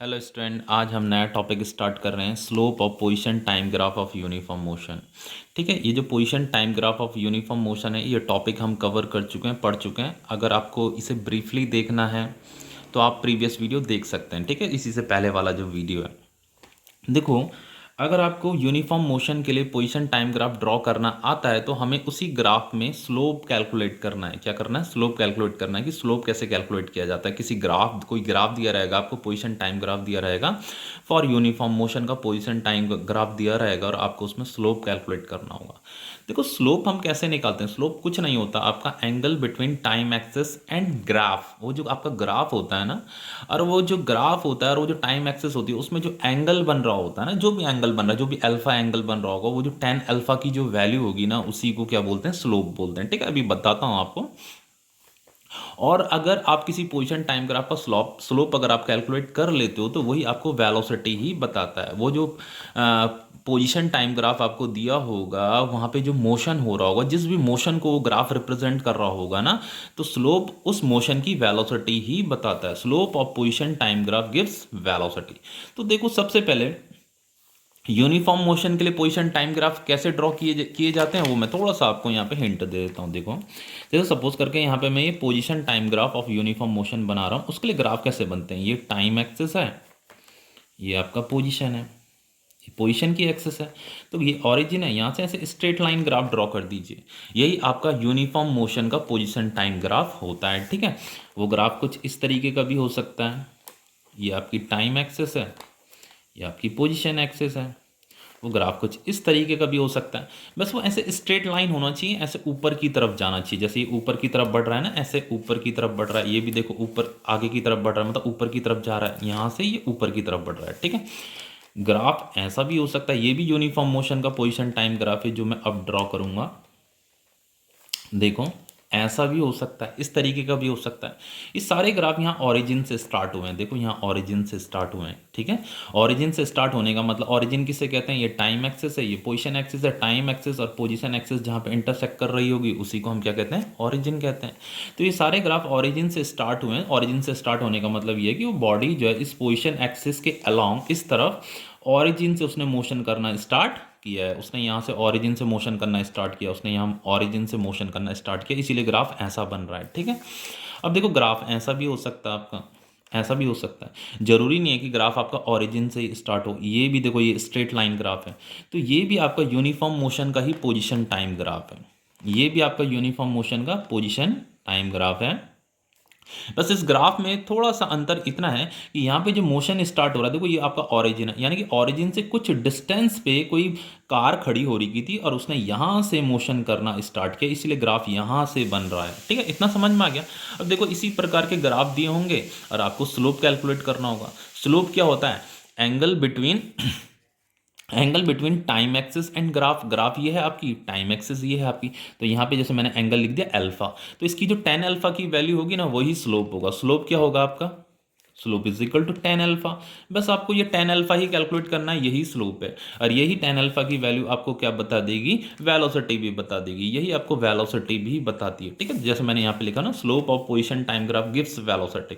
Hello student, आज हम नया टॉपिक स्टार्ट कर रहे हैं, slope of position time graph of uniform motion. ठीक है, ये जो position time graph of uniform motion है, ये टॉपिक हम कवर कर चुके हैं, पढ़ चुके हैं। अगर आपको इसे ब्रीफली देखना है तो आप प्रीवियस वीडियो देख सकते हैं। ठीक है, इसी से पहले वाला जो वीडियो है, देखो, अगर आपको यूनिफॉर्म मोशन के लिए पोजीशन टाइम ग्राफ ड्रॉ करना आता है तो हमें उसी ग्राफ में स्लोप कैलकुलेट करना है। क्या करना है? स्लोप कैलकुलेट करना है कि स्लोप कैसे कैलकुलेट किया जाता है। किसी ग्राफ, कोई ग्राफ दिया रहेगा आपको, पोजीशन टाइम ग्राफ दिया रहेगा फॉर यूनिफॉर्म मोशन का पोजीशन टाइम ग्राफ दिया रहेगा और आपको उसमें स्लोप कैलकुलेट करना होगा। देखो, स्लोप हम कैसे निकालते हैं? स्लोप कुछ नहीं होता, आपका angle between time axis and graph. वो जो आपका ग्राफ होता है ना, और वो जो ग्राफ होता है और वो जो टाइम एक्सिस होती है, उसमें जो एंगल बन रहा होता है ना, जो भी एंगल बन रहा है, जो भी अल्फा एंगल बन रहा होगा, वो जो टेन अल्फा की जो वैल्यू होगी ना, उसी को क्या बोलते हैं? स्लोप बोलते हैं। ठीक है, अभी बताता हूँ आपको। और अगर आप किसी पोजीशन टाइम ग्राफ का स्लोप स्लोप अगर आप कैलकुलेट कर लेते हो तो वही आपको वेलोसिटी ही बताता है। वो जो पोजीशन टाइम ग्राफ आपको दिया होगा, वहाँ पे जो मोशन हो रहा होगा, जिस भी मोशन को वो ग्राफ रिप्रेजेंट कर रहा होगा ना, तो स्लोप उस मोशन की वेलोसिटी ही बताता है। Slope of position time graph gives velocity. तो देखो, सबसे पहले यूनिफॉर्म मोशन के लिए पोजीशन टाइम ग्राफ कैसे ड्रॉ किए जाते हैं, वो मैं थोड़ा सा आपको यहाँ पे हिंट दे देता हूँ। देखो, जैसे सपोज करके यहाँ पे मैं ये position time graph of uniform motion बना रहा हूँ। उसके लिए ग्राफ कैसे बनते हैं? ये टाइम एक्सिस है, ये आपका पोजीशन है, ये पोजीशन की एक्सिस है। तो ये ऑरिजिन है, यहाँ से ऐसे स्ट्रेट लाइन ग्राफ ड्रॉ कर दीजिए। यही आपका यूनिफॉर्म मोशन का पोजीशन टाइम ग्राफ होता है। ठीक है, वो ग्राफ कुछ इस तरीके का भी हो सकता है। ये आपकी टाइम एक्सिस है, ये आपकी पोजीशन एक्सिस है। वो ग्राफ कुछ इस तरीके का भी हो सकता है। बस वो ऐसे स्ट्रेट लाइन होना चाहिए, ऐसे ऊपर की तरफ जाना चाहिए। जैसे ये ऊपर की तरफ बढ़ रहा है ना, ऐसे ऊपर की तरफ बढ़ रहा है। ये भी देखो, ऊपर आगे की तरफ बढ़ रहा है, मतलब ऊपर की तरफ जा रहा है। यहाँ से ये ऊपर की तरफ बढ़ रहा है। ठीक है, ग्राफ ऐसा भी हो सकता है। ये भी यूनिफॉर्म मोशन का पोजीशन टाइम ग्राफ है, जो मैं अब ड्रॉ करूंगा। देखो, ऐसा भी हो सकता है, इस तरीके का भी हो सकता है। ये सारे ग्राफ यहाँ ऑरिजिन से स्टार्ट हुए हैं। देखो, यहाँ ऑरिजिन से स्टार्ट हुए हैं। ठीक है, ऑरिजिन से स्टार्ट होने का मतलब, ऑरिजिन किसे कहते हैं? ये टाइम एक्सिस है, ये पोजीशन एक्सिस है। टाइम एक्सिस और पोजीशन एक्सिस जहाँ पे इंटरसेक्ट कर रही होगी, उसी को हम क्या कहते हैं? ऑरिजिन कहते हैं। तो ये सारे ग्राफ ऑरिजिन से स्टार्ट हुए हैं। ऑरिजिन से स्टार्ट होने का मतलब ये है कि वो बॉडी जो है, इस पोजीशन एक्सिस के अलॉन्ग, इस तरफ ऑरिजिन से उसने मोशन करना स्टार्ट किया है। उसने यहाँ से ऑरिजिन से मोशन करना स्टार्ट किया, उसने यहाँ ऑरिजिन से मोशन करना स्टार्ट किया, इसीलिए ग्राफ ऐसा बन रहा है। ठीक है, अब देखो, ग्राफ ऐसा भी हो सकता है आपका, ऐसा भी हो सकता है। जरूरी नहीं है कि ग्राफ आपका ऑरिजिन से स्टार्ट हो। ये भी देखो, ये स्ट्रेट लाइन ग्राफ है, तो ये भी आपका यूनिफॉर्म मोशन का ही पोजिशन टाइम ग्राफ है। ये भी आपका यूनिफॉर्म मोशन का पोजिशन टाइम ग्राफ है। बस इस ग्राफ में थोड़ा सा अंतर इतना है कि यहाँ पे जो मोशन स्टार्ट हो रहा है, देखो, ये आपका ऑरिजिन है, यानी कि ऑरिजिन से कुछ डिस्टेंस पे कोई कार खड़ी हो रही थी और उसने यहाँ से मोशन करना स्टार्ट किया, इसलिए ग्राफ यहाँ से बन रहा है। ठीक है, इतना समझ में आ गया। अब देखो, इसी प्रकार के ग्राफ दिए होंगे और आपको स्लोप कैलकुलेट करना होगा। स्लोप क्या होता है? Angle between time axis and graph. Graph ये है आपकी, टाइम एक्सिस ये है आपकी। तो यहाँ पे जैसे मैंने एंगल लिख दिया अल्फा, तो इसकी जो टेन अल्फा की वैल्यू होगी ना, वही स्लोप होगा। स्लोप क्या होगा आपका? Slope is equal to tan alpha. बस आपको ये टेन अल्फा ही कैलकुलेट करना है, यही स्लोप है। और यही टेन अल्फा की वैल्यू आपको क्या बता देगी? वेलोसिटी भी बता देगी। यही आपको वेलोसिटी भी बताती है। ठीक है, जैसे मैंने यहाँ पे लिखा ना, slope of position time graph gives velocity.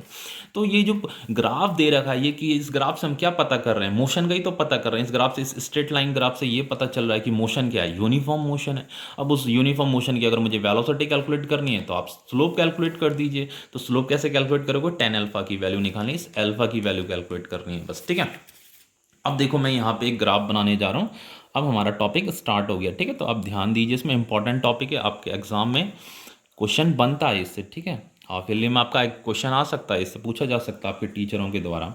तो ये जो ग्राफ दे रखा है, ये कि इस ग्राफ से हम क्या पता कर रहे हैं? मोशन का ही तो पता कर रहे हैं। इस ग्राफ से, इस स्ट्रेट लाइन ग्राफ से ये पता चल रहा है कि मोशन क्या है? यूनिफॉर्म मोशन है। अब उस यूनिफॉर्म मोशन की अगर मुझे वेलोसिटी कैलकुलेट करनी है तो आप स्लोप कैलकुलेट कर दीजिए। तो स्लोप कैसे कैलकुलेट करोगे? टेन अल्फा की वैल्यू निकालनी, इस अल्फा की वैल्यू कैलकुलेट करनी है, बस। ठीक है, अब देखो, मैं यहाँ पे एक ग्राफ बनाने जा रहा हूँ। अब हमारा टॉपिक स्टार्ट हो गया। ठीक है, तो आप ध्यान दीजिए, इसमें इंपॉर्टेंट टॉपिक है, आपके एग्जाम में क्वेश्चन बनता है इससे। ठीक है, हाफ ईयरली में आपका एक क्वेश्चन आ सकता है, इससे पूछा जा सकता है आपके टीचरों के द्वारा।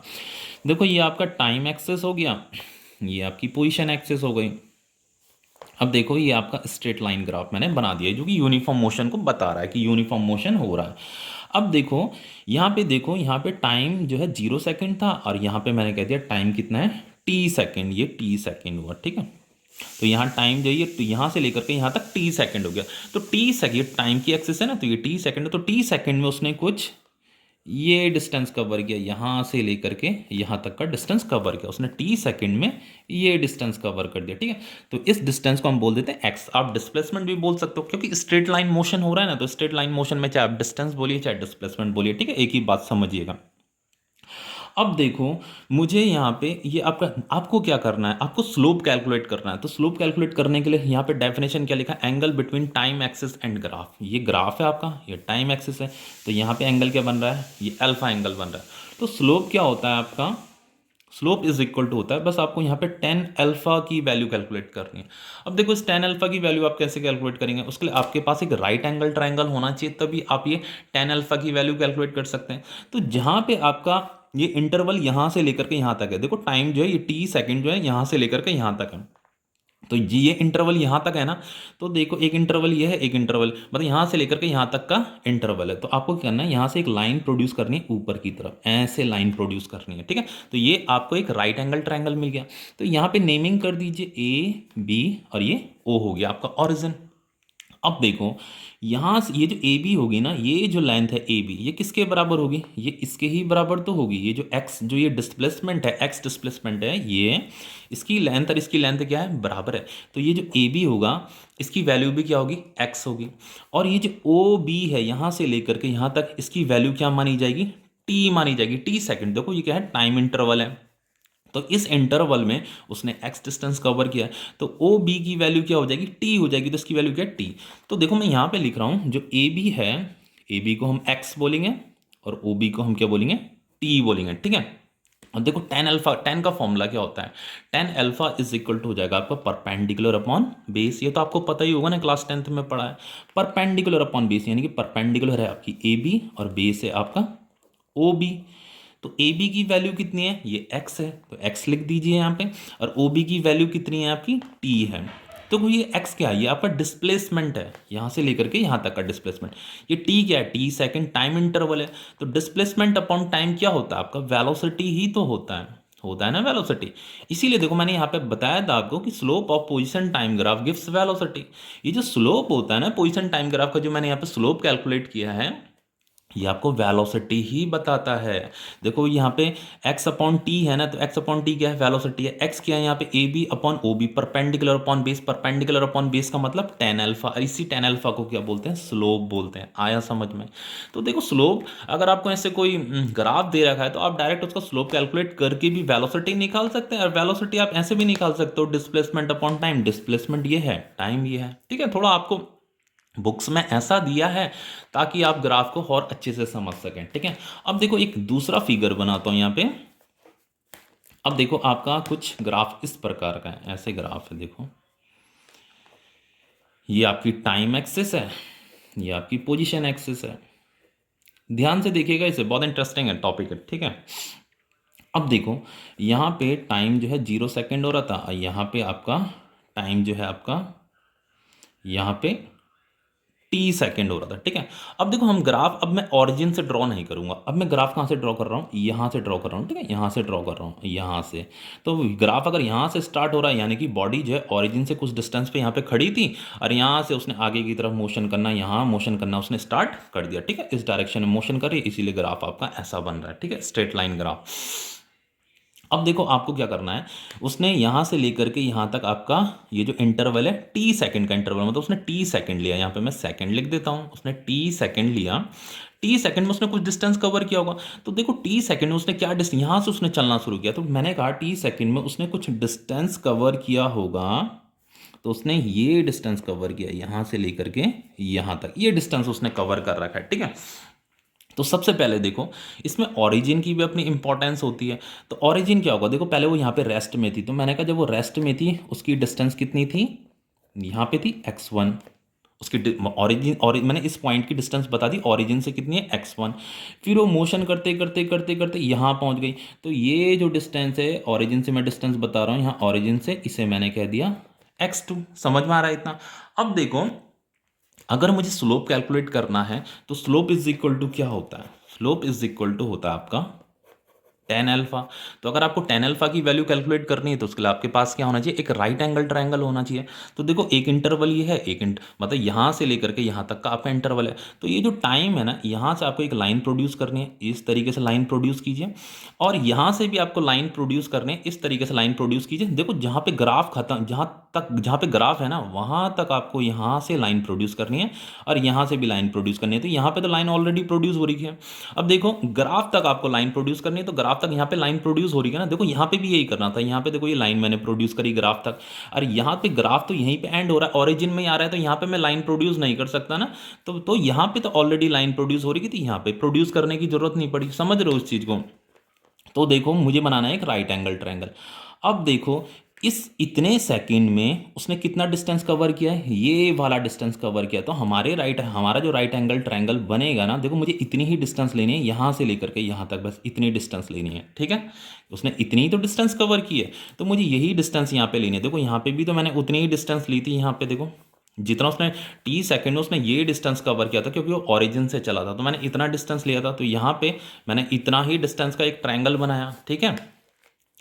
देखो, ये आपका टाइम एक्सेस हो गया, ये आपकी पोजीशन एक्सेस हो गई। अब देखो, ये आपका स्ट्रेट लाइन ग्राफ मैंने बना दिया है, जो कि यूनिफॉर्म मोशन को बता रहा है कि यूनिफॉर्म मोशन हो रहा है। अब देखो, यहाँ पे देखो, यहाँ पे टाइम जो है 0 सेकेंड था और यहाँ पे मैंने कह दिया टाइम कितना है? T second. ये टी सेकेंड हुआ। ठीक है, तो यहाँ टाइम जो है, ये तो यहाँ से लेकर के यहाँ तक टी सेकेंड हो गया। तो टी सेकेंड टाइम की एक्सेस है ना, तो ये टी सेकेंड है। तो टी सेकेंड में उसने कुछ ये डिस्टेंस कवर किया, यहाँ से लेकर के यहाँ तक का डिस्टेंस कवर किया उसने। टी सेकंड में ये डिस्टेंस कवर कर दिया। ठीक है, तो इस डिस्टेंस को हम बोल देते हैं एक्स। आप डिस्प्लेसमेंट भी बोल सकते हो, क्योंकि स्ट्रेट लाइन मोशन हो रहा है ना, तो स्ट्रेट लाइन मोशन में चाहे आप डिस्टेंस बोलिए चाहे डिस्प्लेसमेंट बोलिए। ठीक है, एक ही बात समझिएगा। अब देखो, मुझे यहाँ पे ये आपको क्या करना है, आपको स्लोप कैलकुलेट करना है। तो स्लोप कैलकुलेट करने के लिए यहाँ पे डेफिनेशन क्या लिखा है, angle between time axis and graph. ये ग्राफ है आपका, ये टाइम एक्सिस है, तो यहाँ पे एंगल क्या बन रहा है, ये अल्फा एंगल बन रहा है। तो स्लोप क्या होता है आपका, स्लोप इज इक्वल टू होता है, बस आपको यहाँ पे टेन अल्फा की वैल्यू कैलकुलेट करनी है। अब देखो इस टेन अल्फा की वैल्यू आप कैसे कैलकुलेट करेंगे, उसके लिए आपके पास एक राइट एंगल ट्रायंगल होना चाहिए, तभी आप ये टेन अल्फा की वैल्यू कैलकुलेट कर सकते हैं। तो जहाँ पे आपका ये इंटरवल यहाँ से लेकर के यहाँ तक है, देखो टाइम जो है ये टी सेकेंड जो है यहाँ से लेकर के यहाँ तक है, तो ये इंटरवल यहाँ तक है ना। तो देखो एक इंटरवल ये है, एक इंटरवल मतलब यहाँ से लेकर के यहाँ तक का इंटरवल है। तो आपको क्या करना है, यहाँ से एक लाइन प्रोड्यूस करनी है ऊपर की तरफ, ऐसे लाइन प्रोड्यूस करनी है, ठीक है। तो ये आपको एक राइट एंगल ट्रायंगल मिल गया। तो यहाँ पे नेमिंग कर दीजिए ए बी, और ये ओ हो गया आपका ओरिजिन। अब देखो यहाँ से ये जो ए बी होगी ना, ये जो लेंथ है ए बी, ये किसके बराबर होगी, ये इसके ही बराबर तो होगी। ये जो एक्स, जो ये डिस्प्लेसमेंट है, एक्स डिस्प्लेसमेंट है, ये इसकी लेंथ और इसकी लेंथ क्या है, बराबर है। तो ये जो ए बी होगा इसकी वैल्यू भी क्या होगी, एक्स होगी। और ये जो ओ बी है यहाँ से लेकर के यहाँ तक, इसकी वैल्यू क्या मानी जाएगी, टी मानी जाएगी, टी सेकेंड। देखो ये क्या है, टाइम इंटरवल है, तो इस इंटरवल में उसने एक्स डिस्टेंस कवर किया है, तो ओ बी की वैल्यू क्या हो जाएगी, टी हो जाएगी। तो इसकी वैल्यू क्या है, टी। तो देखो मैं यहाँ पे लिख रहा हूँ, जो ए बी है, ए बी को हम एक्स बोलेंगे और ओ बी को हम क्या बोलेंगे, टी बोलेंगे, ठीक है। और देखो टेन अल्फा, टेन का फॉर्मूला क्या होता है, tan alpha is equal to हो जाएगा आपका परपेंडिकुलर अपॉन बेस। ये तो आपको पता ही होगा ना, क्लास 10th में पढ़ा है। परपेंडिकुलर अपॉन बेस यानी कि परपेंडिकुलर है आपकी ए बी और बेस है आपका ओ बी। तो ए बी की वैल्यू कितनी है, ये x है, तो x लिख दीजिए यहाँ पे। और ओ बी की वैल्यू कितनी है आपकी, t है। तो ये x क्या है, ये आपका डिस्प्लेसमेंट है, यहाँ से लेकर के यहाँ तक का डिस्प्लेसमेंट। ये t क्या है, t सेकंड टाइम इंटरवल है। तो डिस्प्लेसमेंट अपॉन टाइम क्या होता है आपका, वेलोसिटी ही तो होता है ना वेलोसिटी। इसीलिए देखो मैंने यहाँ पे बताया था आपको कि slope of position time graph gives velocity. ये जो स्लोप होता है ना पोजीशन टाइम ग्राफ का, जो मैंने यहाँ पे स्लोप कैलकुलेट किया है, ये आपको वेलोसिटी ही बताता है। देखो यहाँ पे x अपॉन टी है ना, तो x अपॉन टी क्या है, वेलोसिटी है। x क्या है यहाँ पे, A B upon O B, perpendicular upon base. Perpendicular upon base का मतलब टेन अल्फा। इसी टेन अल्फा को क्या बोलते हैं, स्लोप बोलते हैं। आया समझ में। तो देखो स्लोप, अगर आपको ऐसे कोई ग्राफ दे रखा है तो आप डायरेक्ट उसका स्लोप कैलकुलेट करके भी वेलोसिटी निकाल सकते हैं। और वेलोसिटी आप ऐसे भी निकाल सकते हो, डिस्प्लेसमेंट अपॉन टाइम। डिस्प्लेसमेंट ये है, टाइम ये है, ठीक है। थोड़ा आपको बुक्स में ऐसा दिया है ताकि आप ग्राफ को और अच्छे से समझ सकें, ठीक है। अब देखो एक दूसरा फिगर बनाता हूं यहाँ पे। अब देखो आपका कुछ ग्राफ इस प्रकार का है, ऐसे ग्राफ है, देखो ये आपकी टाइम एक्सिस है, ये आपकी पोजीशन एक्सिस है। ध्यान से देखिएगा, इसे बहुत इंटरेस्टिंग है टॉपिक है, ठीक है। अब देखो यहाँ पे टाइम जो है 0 सेकेंड हो रहा था, और यहाँ पे आपका टाइम जो है आपका यहाँ पे टी सेकेंड हो रहा था, ठीक है। अब देखो हम ग्राफ, अब मैं ऑरिजिन से ड्रॉ नहीं करूंगा, अब मैं ग्राफ कहाँ से ड्रॉ कर रहा हूँ, यहाँ से ड्रॉ कर रहा हूँ, ठीक है। यहाँ से ड्रॉ कर रहा हूँ, यहाँ से। तो ग्राफ अगर यहाँ से स्टार्ट हो रहा है, यानी कि बॉडी जो है ऑरिजिन से कुछ डिस्टेंस पे यहाँ पे खड़ी थी, और यहाँ से उसने आगे की तरफ मोशन करना, यहाँ मोशन करना उसने स्टार्ट कर दिया, ठीक है। इस डायरेक्शन में मोशन कर रही है, इसीलिए ग्राफ आपका ऐसा बन रहा है, ठीक है, स्ट्रेट लाइन ग्राफ। अब देखो आपको क्या करना है, उसने यहाँ से लेकर के यहाँ तक आपका ये जो इंटरवल है, टी सेकंड का इंटरवल, मतलब उसने टी सेकंड लिया। यहाँ पे मैं सेकंड लिख देता हूँ, उसने टी सेकंड लिया। टी सेकंड में उसने कुछ डिस्टेंस कवर किया होगा। तो देखो टी सेकंड में उसने क्या डिस्टेंस, यहाँ से उसने चलना शुरू किया, तो मैंने कहा टी सेकंड में उसने कुछ डिस्टेंस कवर किया होगा। तो उसने ये डिस्टेंस कवर किया, यहाँ से लेकर के यहाँ तक, ये डिस्टेंस उसने कवर कर रखा है, ठीक है। तो सबसे पहले देखो इसमें ओरिजिन की भी अपनी इंपॉर्टेंस होती है। तो ओरिजिन क्या होगा, देखो पहले वो यहाँ पे रेस्ट में थी, तो मैंने कहा जब वो रेस्ट में थी उसकी डिस्टेंस कितनी थी, यहाँ पे थी x1। उसकी ओरिजिन, और मैंने इस पॉइंट की डिस्टेंस बता दी, ओरिजिन से कितनी है, x1। फिर वो मोशन करते करते करते करते यहाँ पहुँच गई, तो ये जो डिस्टेंस है ओरिजिन से, मैं डिस्टेंस बता रहा हूँ यहाँ ओरिजिन से, इसे मैंने कह दिया x2। समझ में आ रहा है इतना। अब देखो अगर मुझे स्लोप कैलकुलेट करना है, तो स्लोप इज इक्वल टू क्या होता है, स्लोप इज इक्वल टू होता है आपका टेन अल्फा। तो अगर आपको टेन अल्फा की वैल्यू कैलकुलेट करनी है, तो उसके लिए आपके पास क्या होना चाहिए, एक राइट एंगल ट्रायंगल होना चाहिए। तो देखो एक इंटरवल ये है, मतलब यहाँ से लेकर के यहाँ तक का आपका इंटरवल है। तो ये जो टाइम है ना, यहाँ से आपको एक लाइन प्रोड्यूस करनी है, इस तरीके से लाइन प्रोड्यूस कीजिए। और यहाँ से भी आपको लाइन प्रोड्यूस करनी है, इस तरीके से लाइन प्रोड्यूस कीजिए। देखो जहाँ पे ग्राफ खत्म, जहाँ पे ग्राफ है ना, वहाँ तक आपको यहाँ से लाइन प्रोड्यूस करनी है, और यहाँ से भी लाइन प्रोड्यूस करनी है। तो यहाँ पे तो लाइन ऑलरेडी प्रोड्यूस हो रही है। अब देखो ग्राफ तक आपको लाइन प्रोड्यूस करनी है, तो ग्राफ ग्राफ तक यहाँ पे लाइन प्रोड्यूस हो रही है ना, देखो यहाँ पे भी यही करना था, यहाँ पे देखो ये लाइन मैंने प्रोड्यूस करी ग्राफ तक, और यहाँ पे ग्राफ तो यहीं पे एंड हो रहा है, ओरिजिन में ही आ रहा है, तो यहाँ पे मैं लाइन प्रोड्यूस नहीं कर सकता ना, तो यहाँ पे तो ऑलरेडी लाइन प्रोड्यूस हो रही थी, यहाँ पे प्रोड्यूस करने की जरूरत नहीं पड़ी। समझ रहे हो उस चीज़ को? तो देखो मुझे बनाना है एक राइट एंगल ट्रायंगल। अब देखो इस इतने सेकंड में उसने कितना डिस्टेंस कवर किया है, ये वाला डिस्टेंस कवर किया। तो हमारा जो राइट एंगल ट्रायंगल बनेगा ना, देखो मुझे इतनी ही डिस्टेंस लेनी है यहाँ से लेकर के यहाँ तक, बस इतनी डिस्टेंस लेनी है, ठीक है। उसने इतनी ही तो डिस्टेंस कवर की है, तो मुझे यही डिस्टेंस यहाँ पे लेनी है। देखो यहाँ पे भी तो मैंने उतनी ही डिस्टेंस ली थी, यहाँ पे देखो जितना उसने टी सेकंड में उसने ये डिस्टेंस कवर किया था, क्योंकि वो ओरिजिन से चला था, तो मैंने इतना डिस्टेंस लिया था, तो यहाँ पे मैंने इतना ही डिस्टेंस का एक ट्रायंगल बनाया, ठीक है।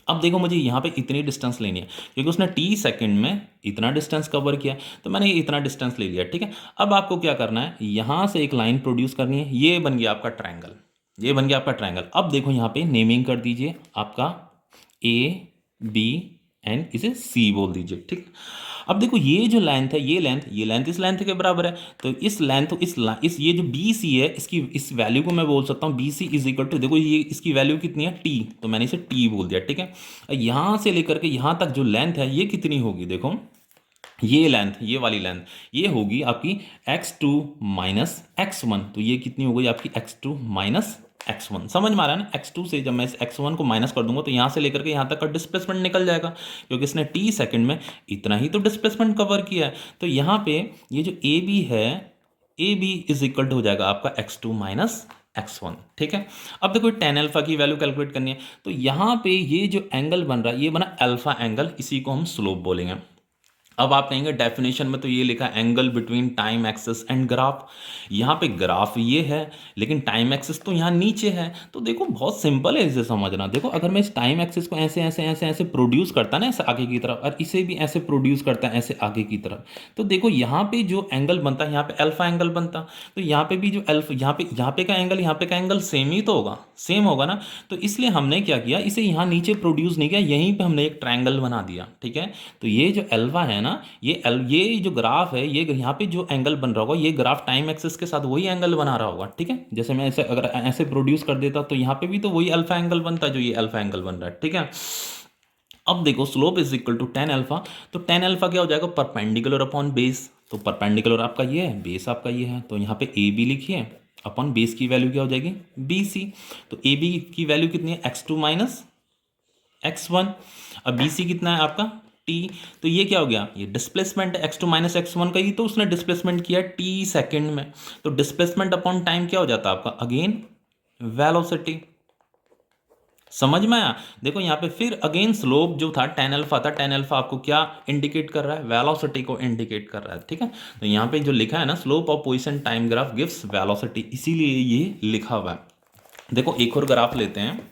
अब देखो मुझे यहाँ पे इतनी डिस्टेंस लेनी है, क्योंकि उसने टी सेकंड में इतना डिस्टेंस कवर किया, तो मैंने ये इतना डिस्टेंस ले लिया, ठीक है। अब आपको क्या करना है, यहाँ से एक लाइन प्रोड्यूस करनी है, ये बन गया आपका ट्रायंगल, ये बन गया आपका ट्रायंगल। अब देखो यहाँ पे नेमिंग कर दीजिए आपका ए बी एंड इसे सी बोल दीजिए, ठीक। अब देखो ये जो लेंथ है, ये लेंथ इस लेंथ के बराबर है, तो इस लेंथ इस ये जो बी सी है, इसकी इस वैल्यू को मैं बोल सकता हूँ B C is equal to, देखो ये इसकी वैल्यू कितनी है टी, तो मैंने इसे टी बोल दिया, ठीक है। यहाँ से लेकर के यहाँ तक जो लेंथ है ये कितनी होगी, देखो ये लेंथ, ये वाली लेंथ ये होगी आपकी x2 माइनस x1, तो ये कितनी हो गई आपकी x2 माइनस x1। समझ में आ रहा है ना? x2 से जब मैं इस x1 को माइनस कर दूंगा तो यहाँ से लेकर के यहाँ तक का डिस्प्लेसमेंट निकल जाएगा, क्योंकि इसने t सेकंड में इतना ही तो डिस्प्लेसमेंट कवर किया है। तो यहाँ पे ये जो ए बी है, A B is equal to हो जाएगा आपका x2 माइनस x1, ठीक है। अब देखो tan अल्फा की वैल्यू कैलकुलेट करनी है, तो यहाँ पे ये जो एंगल बन रहा है ये बना अल्फा एंगल, इसी को हम स्लोप बोलेंगे। अब आप कहेंगे डेफिनेशन में तो ये लिखा angle between time axis and graph, यहाँ पे ग्राफ ये है लेकिन टाइम एक्सिस तो यहाँ नीचे है। तो देखो बहुत सिंपल है इसे समझना। देखो अगर मैं इस टाइम एक्सिस को ऐसे ऐसे ऐसे ऐसे प्रोड्यूस करता ना ऐसे आगे की तरफ, और इसे भी ऐसे प्रोड्यूस करता है ऐसे आगे की तरफ, तो देखो यहाँ पे जो एंगल बनता है यहाँ पे अल्फा एंगल बनता, तो यहाँ पे भी जो अल्फा यहाँ पे का एंगल यहाँ पे का एंगल सेम ही तो होगा, सेम होगा ना। तो इसलिए हमने क्या किया, इसे यहाँ नीचे प्रोड्यूस नहीं किया, यहीं पे हमने एक ट्रायंगल बना दिया, ठीक है। तो ये जो अल्फा है ना, ये जो ग्राफ है, ये यहाँ पे जो एंगल बन रहा होगा ये ग्राफ टाइम एक्सिस के साथ वही एंगल बना रहा होगा, ठीक है। जैसे मैं ऐसे अगर ऐसे प्रोड्यूस कर देता तो यहाँ पे भी तो वही अल्फा एंगल बनता जो ये अल्फा एंगल बन रहा है, ठीक है। अब देखो slope is equal to tan alpha, तो tan अल्फा क्या हो जाएगा, परपेंडिकुलर अपॉन बेस। तो परपेंडिकुलर आपका ये है, बेस आपका ये है, तो यहाँ पे ए बी लिखिए, अपॉन बेस की वैल्यू क्या हो जाएगी बी सी। तो ए बी की वैल्यू कितनी है x2 माइनस x1, अब बी सी कितना है आपका t। तो ये क्या हो गया, ये डिस्प्लेसमेंट है x2 माइनस x1 का, ही तो उसने डिस्प्लेसमेंट किया t सेकंड में। तो डिस्प्लेसमेंट अपॉन टाइम क्या हो जाता है आपका, अगेन वेलोसिटी। समझ में आया? देखो यहाँ पे फिर अगेन स्लोप जो था tan अल्फा था, tan अल्फा आपको क्या इंडिकेट कर रहा है, वेलोसिटी को इंडिकेट कर रहा है, ठीक है। तो यहाँ पे जो लिखा है ना, slope of position time graph gives velocity, इसीलिए ये लिखा हुआ है। देखो एक और ग्राफ लेते हैं,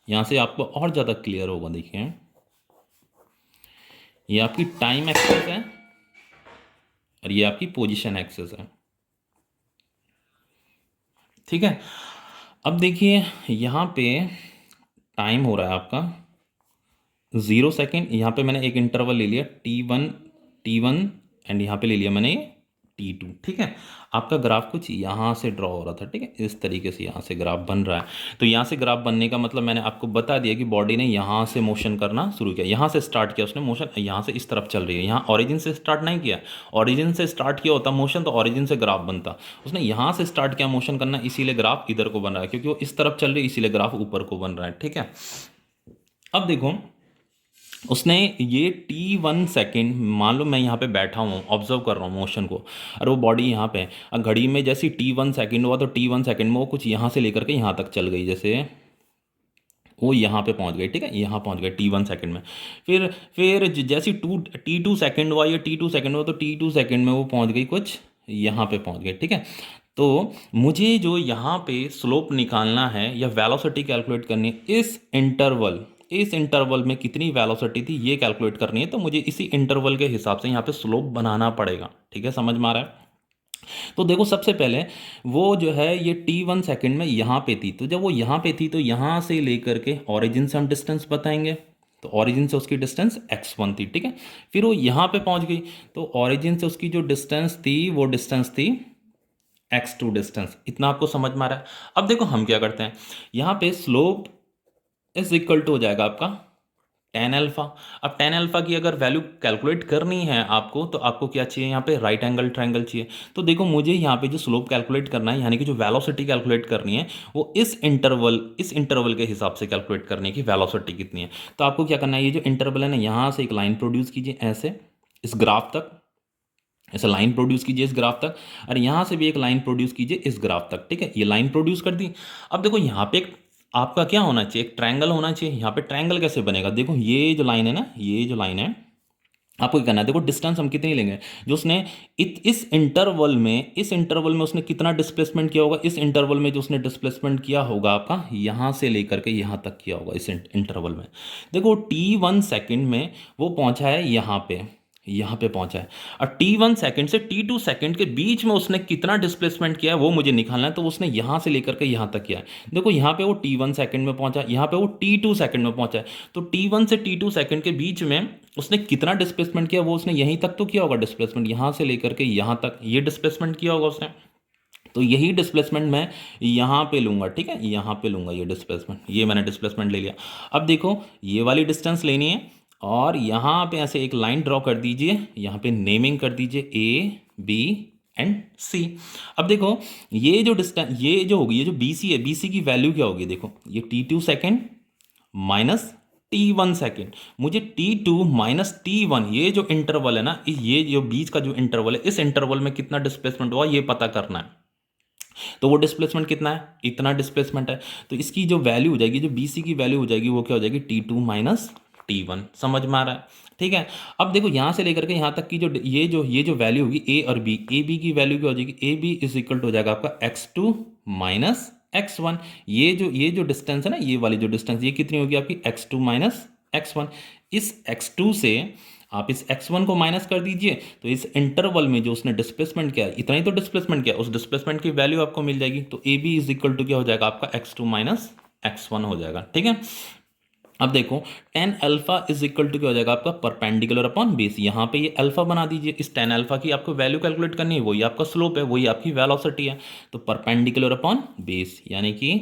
यहां से आपको और ज्यादा क्लियर होगा। देखिए ये आपकी टाइम एक्सिस है और ये आपकी पोजीशन एक्सिस है, ठीक है। अब देखिए यहाँ पे टाइम हो रहा है आपका 0 सेकेंड, यहाँ पे मैंने एक इंटरवल ले लिया t1 एंड यहाँ पे ले लिया मैंने t2, ठीक है। आपका ग्राफ कुछ यहाँ से ड्रॉ हो रहा था, ठीक है, इस तरीके से यहाँ से ग्राफ बन रहा है। तो यहाँ से ग्राफ बनने का मतलब मैंने आपको बता दिया कि बॉडी ने यहाँ से मोशन करना शुरू किया, यहाँ से स्टार्ट किया उसने मोशन, यहाँ से इस तरफ चल रही है, यहाँ ओरिजिन से स्टार्ट नहीं किया। ओरिजिन से स्टार्ट किया होता मोशन तो ओरिजिन से ग्राफ बनता, उसने यहाँ से स्टार्ट किया मोशन करना, इसीलिए ग्राफ इधर को बन रहा है, क्योंकि वो इस तरफ चल रही है इसीलिए ग्राफ ऊपर को बन रहा है, ठीक है। अब देखो उसने ये t1 सेकेंड, मान लो मैं यहाँ पे बैठा हूँ ऑब्जर्व कर रहा हूँ मोशन को, और वो बॉडी यहाँ पे है, और घड़ी में जैसे t1 सेकेंड हुआ तो t1 सेकेंड में वो कुछ यहाँ से लेकर के यहाँ तक चल गई, जैसे वो यहाँ पे पहुँच गई, ठीक है, यहाँ पहुँच गए t1 सेकेंड में। फिर जैसे t2 सेकेंड हुआ, या t2 सेकेंड हुआ तो t2 सेकेंड में वो पहुँच गई कुछ यहाँ पे पहुँच गई, ठीक है। तो मुझे जो यहाँ पे स्लोप निकालना है या वेलोसिटी कैलकुलेट करनी है, इस इंटरवल में कितनी वेलोसिटी थी ये कैलकुलेट करनी है, तो मुझे इसी इंटरवल के हिसाब से यहाँ पे स्लोप बनाना पड़ेगा, ठीक है। समझ में आ रहा है? तो देखो सबसे पहले वो जो है ये t1 सेकंड में यहाँ पे थी, तो जब वो यहाँ पे थी तो यहाँ से लेकर के ऑरिजिन से हम डिस्टेंस बताएंगे, तो ऑरिजिन से उसकी डिस्टेंस x1 थी, ठीक है। फिर वो यहाँ पे पहुँच गई तो ऑरिजिन से उसकी जो डिस्टेंस थी वो डिस्टेंस थी x2 डिस्टेंस। इतना आपको समझ में आ रहा है। अब देखो हम क्या करते हैं, यहाँ पे स्लोप इज इक्वल टू हो जाएगा आपका टेन अल्फा। अब टेन अल्फा की अगर वैल्यू कैलकुलेट करनी है आपको, तो आपको क्या चाहिए, यहाँ पे राइट एंगल ट्रायंगल चाहिए। तो देखो मुझे यहाँ पे जो स्लोप कैलकुलेट करना है, यानी कि जो वेलोसिटी कैलकुलेट करनी है, वो इस इंटरवल के हिसाब से कैलकुलेट करनी है कि वेलोसिटी कितनी है। तो आपको क्या करना है, ये जो इंटरवल है ना, यहाँ से एक लाइन प्रोड्यूस कीजिए ऐसे इस ग्राफ तक, ऐसा लाइन प्रोड्यूस कीजिए इस ग्राफ तक, और यहाँ से भी एक लाइन प्रोड्यूस कीजिए इस ग्राफ तक। ठीक है, ये लाइन प्रोड्यूस कर दी। अब देखो यहाँ पे एक आपका क्या होना चाहिए, एक ट्रायंगल होना चाहिए। यहाँ पे ट्रायंगल कैसे बनेगा, देखो ये जो लाइन है ना, ये जो लाइन है, आपको क्या करना है, देखो डिस्टेंस हम कितनी लेंगे, जो उसने इस इंटरवल में उसने कितना डिस्प्लेसमेंट किया होगा, इस इंटरवल में जो उसने डिस्प्लेसमेंट किया होगा आपका यहाँ से लेकर के यहाँ तक किया होगा इस इंटरवल में। देखो t1 सेकेंड में वो पहुंचा है यहाँ पे पहुंचा है, और t1 सेकेंड से t2 सेकेंड के बीच में उसने कितना डिस्प्लेसमेंट किया है वो मुझे निकालना है। तो उसने यहाँ से लेकर के यहाँ तक किया है। देखो यहाँ पे वो t1 सेकेंड में पहुंचा, यहाँ पे वो t2 सेकेंड में पहुंचा है। तो t1 से t2 सेकेंड के बीच में उसने कितना डिस्प्लेसमेंट किया, वो उसने यहीं तक तो किया होगा डिस्प्लेसमेंट, यहाँ से लेकर के यहाँ तक ये डिस्प्लेसमेंट किया होगा उसने। तो यही डिस्प्लेसमेंट मैं यहाँ पे लूंगा। ठीक है, यहाँ पे लूंगा ये डिस्प्लेसमेंट, ये मैंने डिस्प्लेसमेंट ले लिया। अब देखो ये वाली डिस्टेंस लेनी है, और यहाँ पे ऐसे एक लाइन ड्रॉ कर दीजिए, यहाँ पे नेमिंग कर दीजिए A B and C। अब देखो ये जो डिस्टेंस, ये जो होगी, ये जो BC है, BC की वैल्यू क्या होगी, देखो ये t2 second minus t1 second. मुझे t2 - t1, ये जो इंटरवल है ना, ये जो बीच का जो इंटरवल है, इस इंटरवल में कितना डिस्प्लेसमेंट हुआ ये पता करना है। तो वो डिस्प्लेसमेंट कितना है, इतना डिस्प्लेसमेंट है। तो इसकी जो वैल्यू हो जाएगी, जो BC की वैल्यू हो जाएगी, वो क्या हो जाएगी, t2 - t1। समझ में आ रहा है। ठीक है, अब देखो यहाँ से लेकर के यहाँ तक की ये जो वैल्यू होगी A और B, AB की वैल्यू क्या हो जाएगी, AB इज इक्वल टू हो जाएगा आपका x2 - x1। ये जो डिस्टेंस है ना, ये वाली जो डिस्टेंस, ये कितनी होगी आपकी x2 - x1। इस x2 से आप इस x1 को माइनस कर दीजिए, तो इस इंटरवल में जो उसने डिस्प्लेसमेंट किया, इतना ही तो डिस्प्लेसमेंट किया, उस डिस्प्लेसमेंट की वैल्यू आपको मिल जाएगी। तो AB इज इक्वल टू क्या हो जाएगा आपका x2 - x1 हो जाएगा। ठीक है, अब देखो tan alpha is equal to क्या हो जाएगा आपका, परपेंडिकुलर अपॉन बेस। यहाँ पे ये अल्फा बना दीजिए, इस टेन अल्फा की आपको वैल्यू कैलकुलेट करनी है, वही आपका स्लोप है, वही आपकी वेलोसिटी है। तो परपेंडिकुलर अपॉन बेस, यानी कि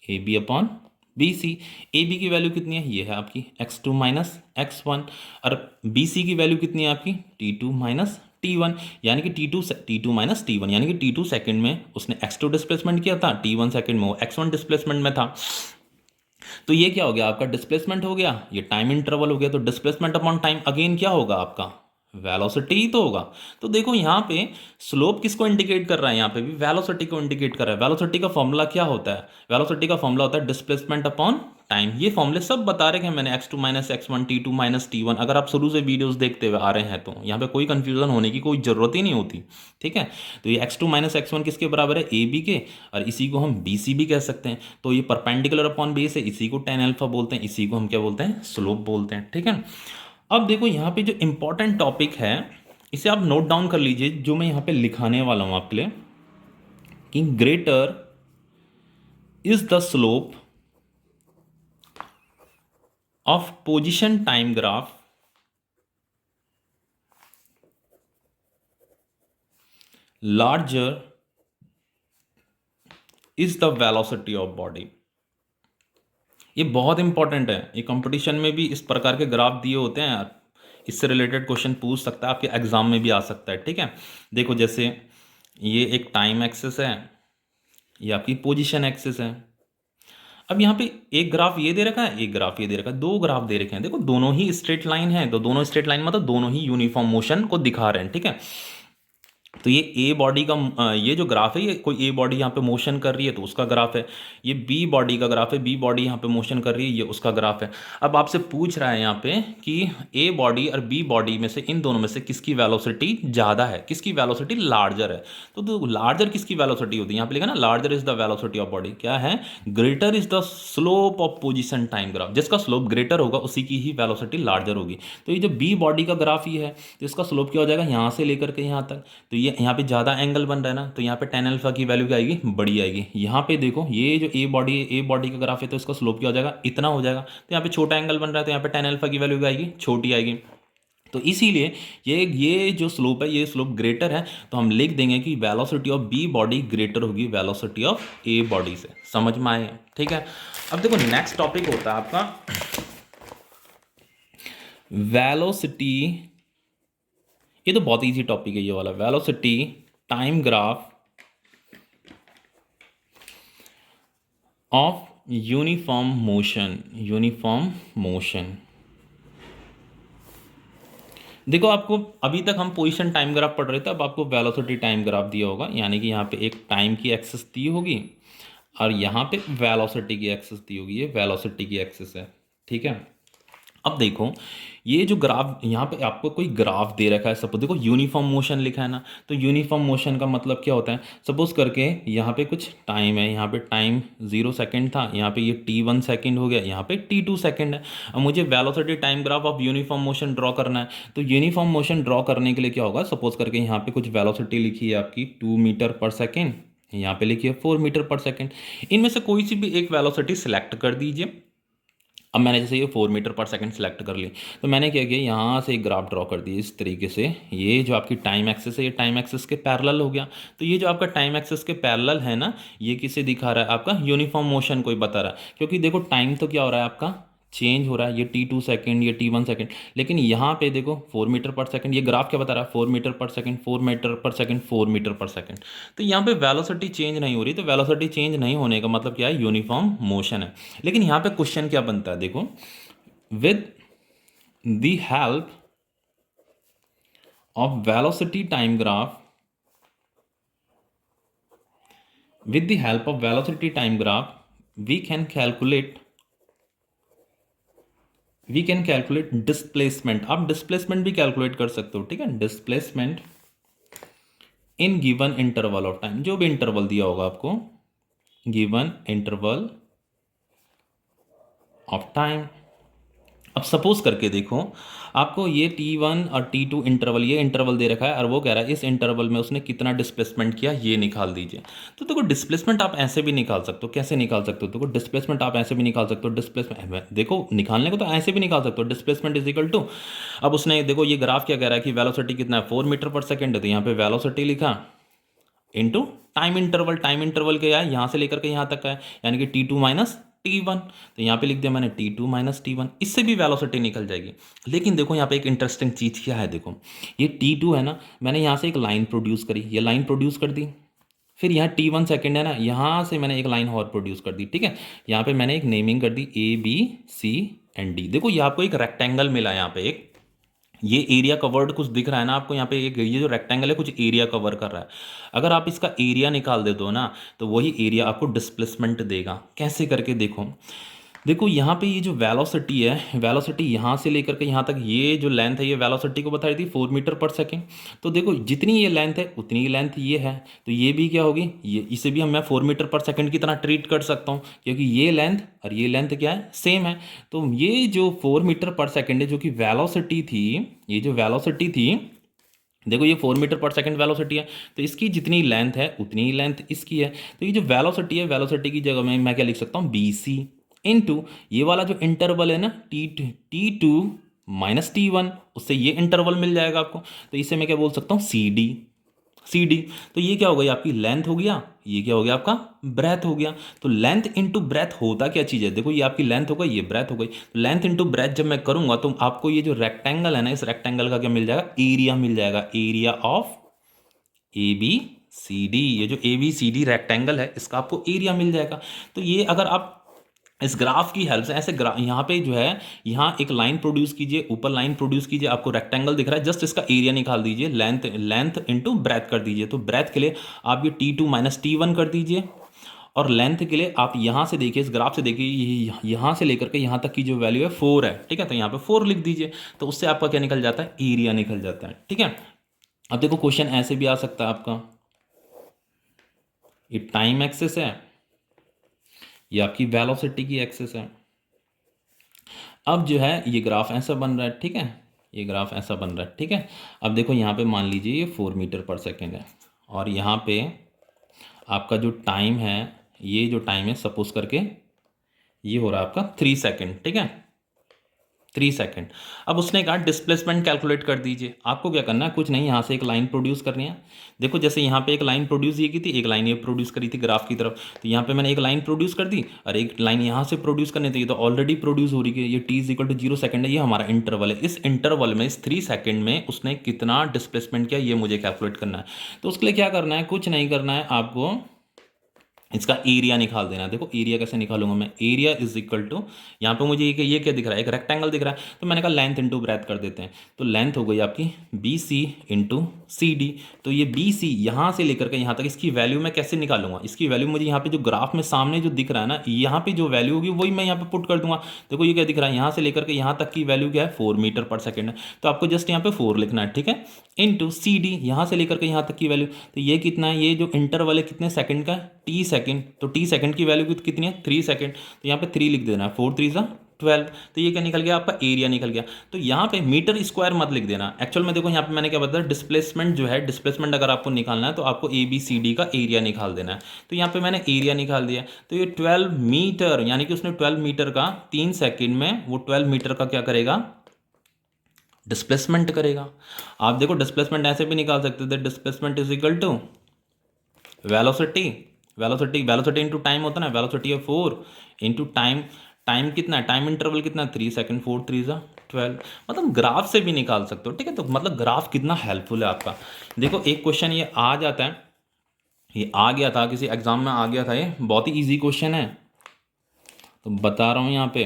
AB अपॉन BC। AB की वैल्यू कितनी है, ये है आपकी x2 - x1, और BC की वैल्यू कितनी है आपकी t2 - t1, यानी कि t2 - t1, यानी कि t2 सेकेंड में उसने x2 डिस्प्लेसमेंट किया था, t1 सेकेंड में वो x1 डिस्प्लेसमेंट में था। तो ये क्या हो गया आपका, डिस्प्लेसमेंट हो गया, ये टाइम इंटरवल हो गया। तो डिस्प्लेसमेंट अपॉन टाइम अगेन क्या होगा आपका, वेलोसिटी ही तो होगा। तो देखो यहाँ पे स्लोप किसको इंडिकेट कर रहा है, यहाँ पे भी वेलोसिटी को इंडिकेट कर रहा है। वेलोसिटी का फॉर्मूला क्या होता है, वेलोसिटी का फॉर्मूला होता है डिस्प्लेसमेंट अपॉन टाइम। ये फॉर्मूले सब बता रहे हैं मैंने, x2 - x1, t2 - t1। अगर आप शुरू से वीडियोस देखते हुए आ रहे हैं तो यहाँ पे कोई कंफ्यूजन होने की कोई ज़रूरत ही नहीं होती। ठीक है, तो ये x2 - x1 किसके बराबर है, AB के, और इसी को हम BC भी कह सकते हैं। तो ये परपेंडिकुलर अपॉन बेस है, इसी को टेन अल्फा बोलते हैं, इसी को हम क्या बोलते हैं, स्लोप बोलते हैं। ठीक है, अब देखो यहाँ पे जो इंपॉर्टेंट टॉपिक है, इसे आप नोट डाउन कर लीजिए, जो मैं यहाँ पे लिखाने वाला हूँ आपके लिए, कि greater is the slope of position time graph larger is the velocity of body. ये बहुत इंपॉर्टेंट है, ये कंपटीशन में भी इस प्रकार के ग्राफ दिए होते हैं यार, इससे रिलेटेड क्वेश्चन पूछ सकता है, आपके एग्जाम में भी आ सकता है। ठीक है, देखो जैसे ये एक टाइम एक्सिस है, ये आपकी पोजीशन एक्सिस है। अब यहाँ पे एक ग्राफ ये दे रखा है, एक ग्राफ ये दे रखा है, दो ग्राफ दे रखे हैं। देखो दोनों ही स्ट्रेट लाइन है, तो दोनों स्ट्रेट लाइन मतलब दोनों ही यूनिफॉर्म मोशन को दिखा रहे हैं। ठीक है, तो ये ए बॉडी का ये जो ग्राफ है, ये कोई ए बॉडी यहाँ पे मोशन कर रही है तो उसका ग्राफ है। ये बी बॉडी का ग्राफ है, बी बॉडी यहाँ पे मोशन कर रही है, ये उसका ग्राफ है। अब आपसे पूछ रहा है यहाँ पे कि ए बॉडी और बी बॉडी में से, इन दोनों में से किसकी वेलोसिटी ज़्यादा है, किसकी वेलोसिटी लार्जर है। तो लार्जर किसकी वेलोसिटी होती है, यहाँ पे लिखा ना, larger is the velocity of body, क्या है, greater is the slope of position time graph. जिसका स्लोप ग्रेटर होगा उसी की ही वेलोसिटी लार्जर होगी। तो ये जो बी बॉडी का ग्राफ ही है, तो इसका स्लोप क्या हो जाएगा, यहाँ से लेकर के यहाँ तक। तो ये यहाँ पे ज़्यादा एंगल बन रहा है ना, तो यहाँ पे टेन अल्फा की वैल्यू क्या आएगी, बड़ी आएगी। यहाँ पे देखो ये जो ए बॉडी का ग्राफ है, तो इसका स्लोप क्या हो जाएगा, इतना हो जाएगा। तो यहाँ पे छोटा एंगल बन रहा है, तो यहाँ पे टेन अल्फा की वैल्यू क्या आएगी, छोटी आएगी। तो इसीलिए ये जो स्लोप है, ये स्लोप ग्रेटर है, तो हम लिख देंगे कि velocity of B body greater होगी वेलोसिटी ऑफ ए बॉडी से। समझ में आए? ठीक है। अब देखो नेक्स्ट टॉपिक होता है आपका वेलोसिटी। ये तो बहुत इजी टॉपिक है ये वाला, velocity time graph of uniform motion. Uniform motion, देखो आपको अभी तक हम पोजीशन टाइम ग्राफ पढ़ रहे थे, अब आपको वेलोसिटी टाइम ग्राफ दिया होगा, यानी कि यहाँ पे एक टाइम की एक्सिस दी होगी और यहाँ पे वेलोसिटी की एक्सिस दी होगी। ये वेलोसिटी की एक्सिस है, ठीक है। अब देखो ये जो ग्राफ यहाँ पे आपको कोई ग्राफ दे रखा है, सपोज देखो यूनिफॉर्म मोशन लिखा है ना, तो यूनिफॉर्म मोशन का मतलब क्या होता है, सपोज करके यहाँ पे कुछ टाइम है, यहाँ पे टाइम 0 सेकेंड था, यहाँ पे ये t1 सेकेंड हो गया, यहाँ पे t2 सेकेंड है। अब मुझे velocity time graph of uniform motion draw करना है, तो यूनिफॉर्म मोशन ड्रॉ करने के लिए क्या होगा, सपोज करके यहाँ पे कुछ वेलोसिटी लिखी है आपकी 2 मीटर पर सेकेंड, यहाँ पे लिखिए 4 मीटर पर सेकेंड। इनमें से कोई सी भी एक वेलोसिटी सिलेक्ट कर दीजिए। अब मैंने जैसे ये 4 मीटर पर सेकंड सेलेक्ट कर ली, तो मैंने क्या किया, यहाँ से एक ग्राफ ड्रॉ कर दिया इस तरीके से। ये जो आपकी टाइम एक्सिस है, ये टाइम एक्सिस के पैरेलल हो गया। तो ये जो आपका टाइम एक्सिस के पैरेलल है ना, ये किसे दिखा रहा है, आपका यूनिफॉर्म मोशन को ही बता रहा है। क्योंकि देखो टाइम तो क्या हो रहा है आपका, चेंज हो रहा है, ये t2 सेकेंड, ये t1 सेकेंड, लेकिन यहाँ पे देखो 4 मीटर पर सेकेंड, ये ग्राफ क्या बता रहा है, 4 मीटर पर सेकेंड, 4 मीटर पर सेकेंड, 4 मीटर पर सेकेंड। तो यहाँ पे वेलोसिटी चेंज नहीं हो रही, तो वेलोसिटी चेंज नहीं होने का मतलब क्या है, यूनिफॉर्म मोशन है। लेकिन यहाँ पे क्वेश्चन क्या बनता है, देखो with the help of velocity time graph, with the help of velocity time graph we can calculate displacement। आप डिस्प्लेसमेंट भी कैलकुलेट कर सकते हो, ठीक है, displacement in given interval of time, जो भी इंटरवल दिया होगा आपको, गिवन इंटरवल ऑफ टाइम। अब सपोज करके देखो आपको ये t1 और t2 इंटरवल, ये इंटरवल दे रखा है और वो कह रहा है इस इंटरवल में उसने कितना डिस्प्लेसमेंट किया, ये निकाल दीजिए। तो देखो डिस्प्लेसमेंट आप ऐसे भी निकाल सकते हो, कैसे निकाल सकते हो, देखो डिस्प्लेसमेंट आप ऐसे भी निकाल सकते हो, डिस्प्लेसमेंट देखो निकालने को तो ऐसे भी निकाल सकते हो, डिस्प्लेसमेंट इज इक्वल टू, अब उसने देखो ये ग्राफ क्या कह रहा है कि वेलोसिटी कितना है, 4 मीटर पर सेकेंड है, तो यहाँ पे वेलोसिटी लिखा into time interval. Time interval क्या है, यहाँ से लेकर के यहाँ तक का है, यानी कि t2 माइनस t1, तो यहाँ पे लिख दिया मैंने t2 माइनस t1, इससे भी वेलोसिटी निकल जाएगी। लेकिन देखो यहाँ पे एक इंटरेस्टिंग चीज़ क्या है, देखो ये t2 है ना, मैंने यहाँ से एक लाइन प्रोड्यूस करी, ये लाइन प्रोड्यूस कर दी, फिर यहाँ t1 सेकेंड है ना, यहाँ से मैंने एक लाइन और प्रोड्यूस कर दी, ठीक है। यहाँ पे मैंने एक नेमिंग कर दी A B C and D। देखो ये आपको एक रेक्टेंगल मिला, यहाँ पे एक ये एरिया कवर्ड कुछ दिख रहा है ना आपको, यहाँ पे एक ये जो रेक्टेंगल है कुछ एरिया कवर कर रहा है। अगर आप इसका एरिया निकाल दे दो ना, तो वही एरिया आपको डिस्प्लेसमेंट देगा। कैसे करके देखो, देखो यहाँ पे ये जो वेलोसिटी है, वेलोसिटी यहाँ से लेकर के यहाँ तक ये जो लेंथ है, ये वेलोसिटी को बता रही थी 4 मीटर पर सेकेंड। तो देखो जितनी ये लेंथ है उतनी ही लेंथ ये है, तो ये भी क्या होगी, ये इसे भी हम मैं 4 मीटर पर सेकेंड की तरह ट्रीट कर सकता हूँ, क्योंकि ये लेंथ और ये लेंथ क्या है, सेम है। तो ये जो 4 मीटर पर सेकेंड है जो कि वेलोसिटी थी, ये जो वेलोसिटी थी, देखो ये 4 मीटर पर सेकंड वेलोसिटी है, तो इसकी जितनी लेंथ है उतनी ही लेंथ इसकी है। तो ये जो वेलोसिटी है, वेलोसिटी की जगह में मैं क्या लिख सकता हूँ, बी सी इंटू ये वाला जो इंटरवल है ना टी टू माइनस t1, उससे ये इंटरवल मिल जाएगा आपको, तो इसे मैं क्या बोल सकता हूँ, सी डी। तो ये क्या हो गई आपकी लेंथ हो गया, ये क्या हो गया आपका ब्रेथ हो गया। तो लेंथ इंटू ब्रेथ होता क्या चीज़ है, देखो ये आपकी लेंथ हो गई, ये ब्रेथ हो गई, तो लेंथ इंटू ब्रेथ जब मैं करूंगा तो आपको ये जो रेक्टेंगल है ना, इस रेक्टेंगल का क्या मिल जाएगा, एरिया मिल जाएगा, area of A B C D. ये जो A B C D rectangle है इसका आपको एरिया मिल जाएगा। तो ये अगर आप इस ग्राफ की हेल्प से ऐसे यहाँ पे जो है, यहाँ एक लाइन प्रोड्यूस कीजिए, ऊपर लाइन प्रोड्यूस कीजिए, आपको रेक्टेंगल दिख रहा है, जस्ट इसका एरिया निकाल दीजिए, लेंथ इंटू ब्रेथ कर दीजिए। तो ब्रेथ के लिए आप ये t2 माइनस t1 कर दीजिए, और लेंथ के लिए आप यहाँ से देखिए, इस ग्राफ से देखिए, यहाँ से लेकर के यहाँ तक की जो वैल्यू है 4 है, ठीक है, तो यहाँ पे 4 लिख दीजिए, तो उससे आपका क्या निकल जाता है, एरिया निकल जाता है, ठीक है। अब देखो क्वेश्चन ऐसे भी आ सकता है आपका, ये टाइम एक्सिस है, ये आपकी वेलोसिटी की एक्सिस है। अब जो है ये ग्राफ ऐसा बन रहा है, ठीक है, ये ग्राफ ऐसा बन रहा है, ठीक है। अब देखो यहाँ पे मान लीजिए ये 4 मीटर पर सेकेंड है, और यहाँ पे आपका जो टाइम है, ये जो टाइम है सपोज करके ये हो रहा है आपका 3 सेकेंड, ठीक है। 3 सेकंड। अब उसने कहा डिस्प्लेसमेंट कैलकुलेट कर दीजिए। आपको क्या करना है, कुछ नहीं, यहाँ से एक लाइन प्रोड्यूस करनी है। देखो जैसे यहाँ पे एक लाइन प्रोड्यूस ये की थी, एक लाइन ये प्रोड्यूस करी थी ग्राफ की तरफ, तो यहाँ पे मैंने एक लाइन प्रोड्यूस कर दी और एक लाइन यहाँ से प्रोड्यूस करनी थी, तो ऑलरेडी प्रोड्यूस हो रही है। ये t = 0 सेकंड है, ये हमारा इंटरवल है। इस इंटरवल में, इस 3 सेकंड में उसने कितना डिस्प्लेसमेंट किया ये मुझे कैलकुलेट करना है। तो उसके लिए क्या करना है, कुछ नहीं करना है, आपको इसका एरिया निकाल देना है। देखो एरिया कैसे निकालूंगा मैं, एरिया इज इक्वल टू, यहाँ पे मुझे ये क्या दिख रहा है, एक रेक्टेंगल दिख रहा है, तो मैंने कहा लेंथ इंटू ब्रेथ कर देते हैं। तो लेंथ हो गई आपकी B C into C D. तो ये बी सी यहाँ से लेकर के यहाँ तक, इसकी वैल्यू मैं कैसे निकालूंगा, इसकी वैल्यू मुझे यहाँ पे जो ग्राफ में सामने जो दिख रहा है ना, यहाँ पे जो वैल्यू होगी वही मैं यहाँ पे पुट कर दूंगा। देखो ये क्या दिख रहा है, यहाँ से लेकर के यहाँ तक की वैल्यू क्या है, 4 मीटर पर सेकेंड है। तो आपको जस्ट यहाँ पे 4 लिखना है, ठीक है, इंटू सी डी, यहाँ से लेकर के यहाँ तक की वैल्यू। तो ये कितना है, ये जो इंटरवल है कितने सेकंड का है, टी सेकंड। तो टी सेकंड की वैल्यू कितनी है, 3 सेकंड। तो यहाँ पे 3 लिख देना है, 4 3 12। तो ये क्या निकल गया, आपका एरिया निकल गया। तो यहाँ पे मीटर स्क्वायर मत लिख देना, एक्चुअल में देखो यहाँ पे मैंने क्या बताया, डिस्प्लेसमेंट जो है, डिस्प्लेसमेंट अगर आपको निकालना है तो आपको ए बी सी डी का एरिया निकाल देना है। तो यहाँ पे मैंने एरिया निकाल दिया। तो ये 12 मीटर, यानी कि उसने 12 मीटर का 3 सेकेंड में वो 12 मीटर का क्या करेगा, डिस्प्लेसमेंट करेगा। आप देखो डिस्प्लेसमेंट ऐसे भी निकाल सकते थे, displacement is equal to velocity, velocity into time होता है ना, वेलोसिटी है 4 इंटू टाइम, टाइम कितना है, टाइम इंटरवल कितना है, 3 सेकंड, 4 3 12। मतलब ग्राफ से भी निकाल सकते हो, ठीक है। तो मतलब ग्राफ कितना हेल्पफुल है आपका। देखो एक क्वेश्चन ये आ जाता है, ये आ गया था किसी एग्जाम में, आ गया था, ये बहुत ही ईजी क्वेश्चन है, तो बता रहा हूँ यहाँ पे।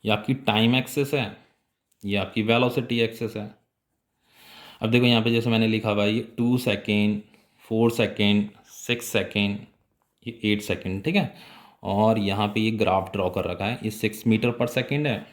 ये आपकी टाइम एक्सेस है, ये आपकी वेलोसिटी एक्सेस है। अब देखो यहाँ पे जैसे मैंने लिखा हुआ है, ये 2 सेकेंड, 4 सेकेंड, 6 सेकेंड, ये 8 सेकेंड, ठीक है। और यहाँ पे ये ग्राफ ड्रॉ कर रखा है, ये 6 मीटर पर सेकेंड है,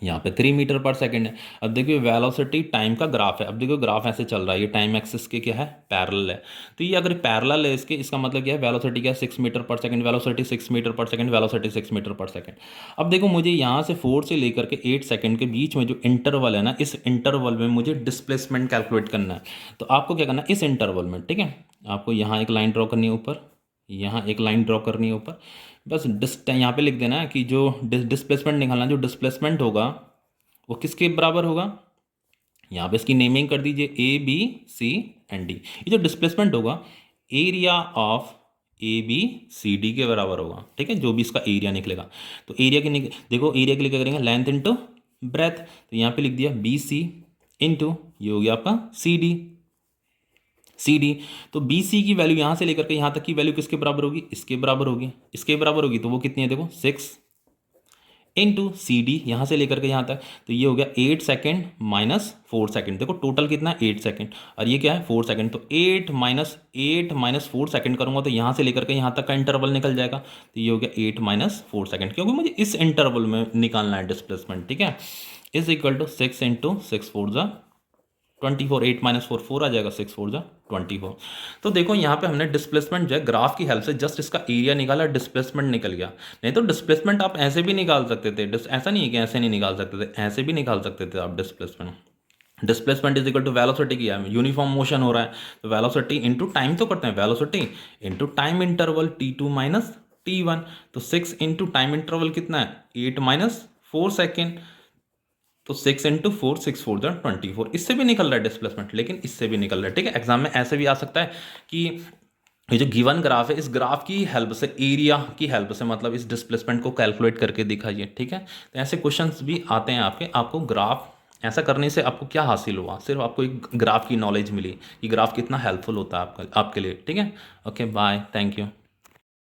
यहाँ पे 3 मीटर पर सेकेंड है। अब देखिए वेलोसिटी टाइम का ग्राफ है, अब देखो ग्राफ ऐसे चल रहा है, ये टाइम एक्सिस के क्या है, पैरेलल है। तो ये अगर पैरेलल है इसके, इसका मतलब क्या है, वेलोसिटी क्या है, 6 मीटर पर सेकंड, वेलोसिटी 6 मीटर पर सेकंड, वेलोसिटी 6 मीटर पर सेकंड। अब देखो मुझे यहाँ से 4 से लेकर के 8 सेकंड के बीच में जो इंटरवल है ना, इस इंटरवल में मुझे डिस्प्लेसमेंट कैलकुलेट करना है। तो आपको क्या करना है, इस इंटरवल में, ठीक है, आपको यहाँ एक लाइन ड्रॉ करनी है ऊपर, यहाँ एक लाइन ड्रॉ करनी है ऊपर, बस यहाँ पे लिख देना है कि जो डिस्प्लेसमेंट निकालना, जो डिस्प्लेसमेंट होगा वो किसके बराबर होगा, यहाँ पे इसकी नेमिंग कर दीजिए A B C and D. ये जो डिस्प्लेसमेंट होगा area of A B C D के बराबर होगा, ठीक है, जो भी इसका एरिया निकलेगा। तो एरिया के देखो एरिया के लिए क्या करेंगे, लेंथ इंटू ब्रेथ। तो यहाँ पे लिख दिया बी सी इंटू, ये हो गया आपका सी डी, सी डी। तो बी सी की वैल्यू यहाँ से लेकर के यहाँ तक की वैल्यू किसके बराबर होगी, इसके बराबर होगी, इसके बराबर होगी। तो वो कितनी है, देखो 6 इंटू सी डी, यहाँ से लेकर के यहाँ तक, तो ये हो गया 8 सेकेंड माइनस 4 सेकेंड। देखो टोटल कितना है 8 सेकेंड, और ये क्या है 4 सेकेंड। तो 8 माइनस 4 सेकेंड करूँगा तो यहाँ से लेकर के यहाँ तक का इंटरवल निकल जाएगा। तो ये हो गया 8 माइनस 4 सेकेंड, क्योंकि मुझे इस इंटरवल में निकालना है डिस्प्लेसमेंट, ठीक है। Is equal to 6 into 6 4 24, 8 minus 4 4 आ जाएगा, 6 4 24। तो देखो यहाँ पे हमने डिस्प्लेसमेंट जो है ग्राफ की हेल्प से जस्ट इसका एरिया निकाला, डिस्प्लेसमेंट निकल गया। नहीं तो डिस्प्लेसमेंट आप ऐसे भी निकाल सकते थे, ऐसा नहीं है कि ऐसे नहीं निकाल सकते थे, ऐसे भी निकाल सकते थे आप displacement. Displacement is equal to velocity किया है, यूनिफॉर्म मोशन हो रहा है, तो वेलोसिटी इंटू टाइम तो करते हैं, velocity into time interval t2 minus t1। तो 6 इंटू टाइम इंटरवल कितना है, 8 माइनस 4 सेकेंड। तो 6 इंटू 4 6 4 24, इससे भी निकल रहा है डिस्प्लेसमेंट, लेकिन इससे भी निकल रहा है, ठीक है। एग्जाम में ऐसे भी आ सकता है कि ये जो गिवन ग्राफ है, इस ग्राफ की हेल्प से, एरिया की हेल्प से, मतलब इस डिस्प्लेसमेंट को कैलकुलेट करके दिखाइए, ठीक है। तो ऐसे क्वेश्चंस भी आते हैं आपके। आपको ग्राफ ऐसा करने से आपको क्या हासिल हुआ, सिर्फ आपको एक ग्राफ की नॉलेज मिली कि ग्राफ कितना हेल्पफुल होता है आपके लिए, ठीक है। Okay bye, thank you.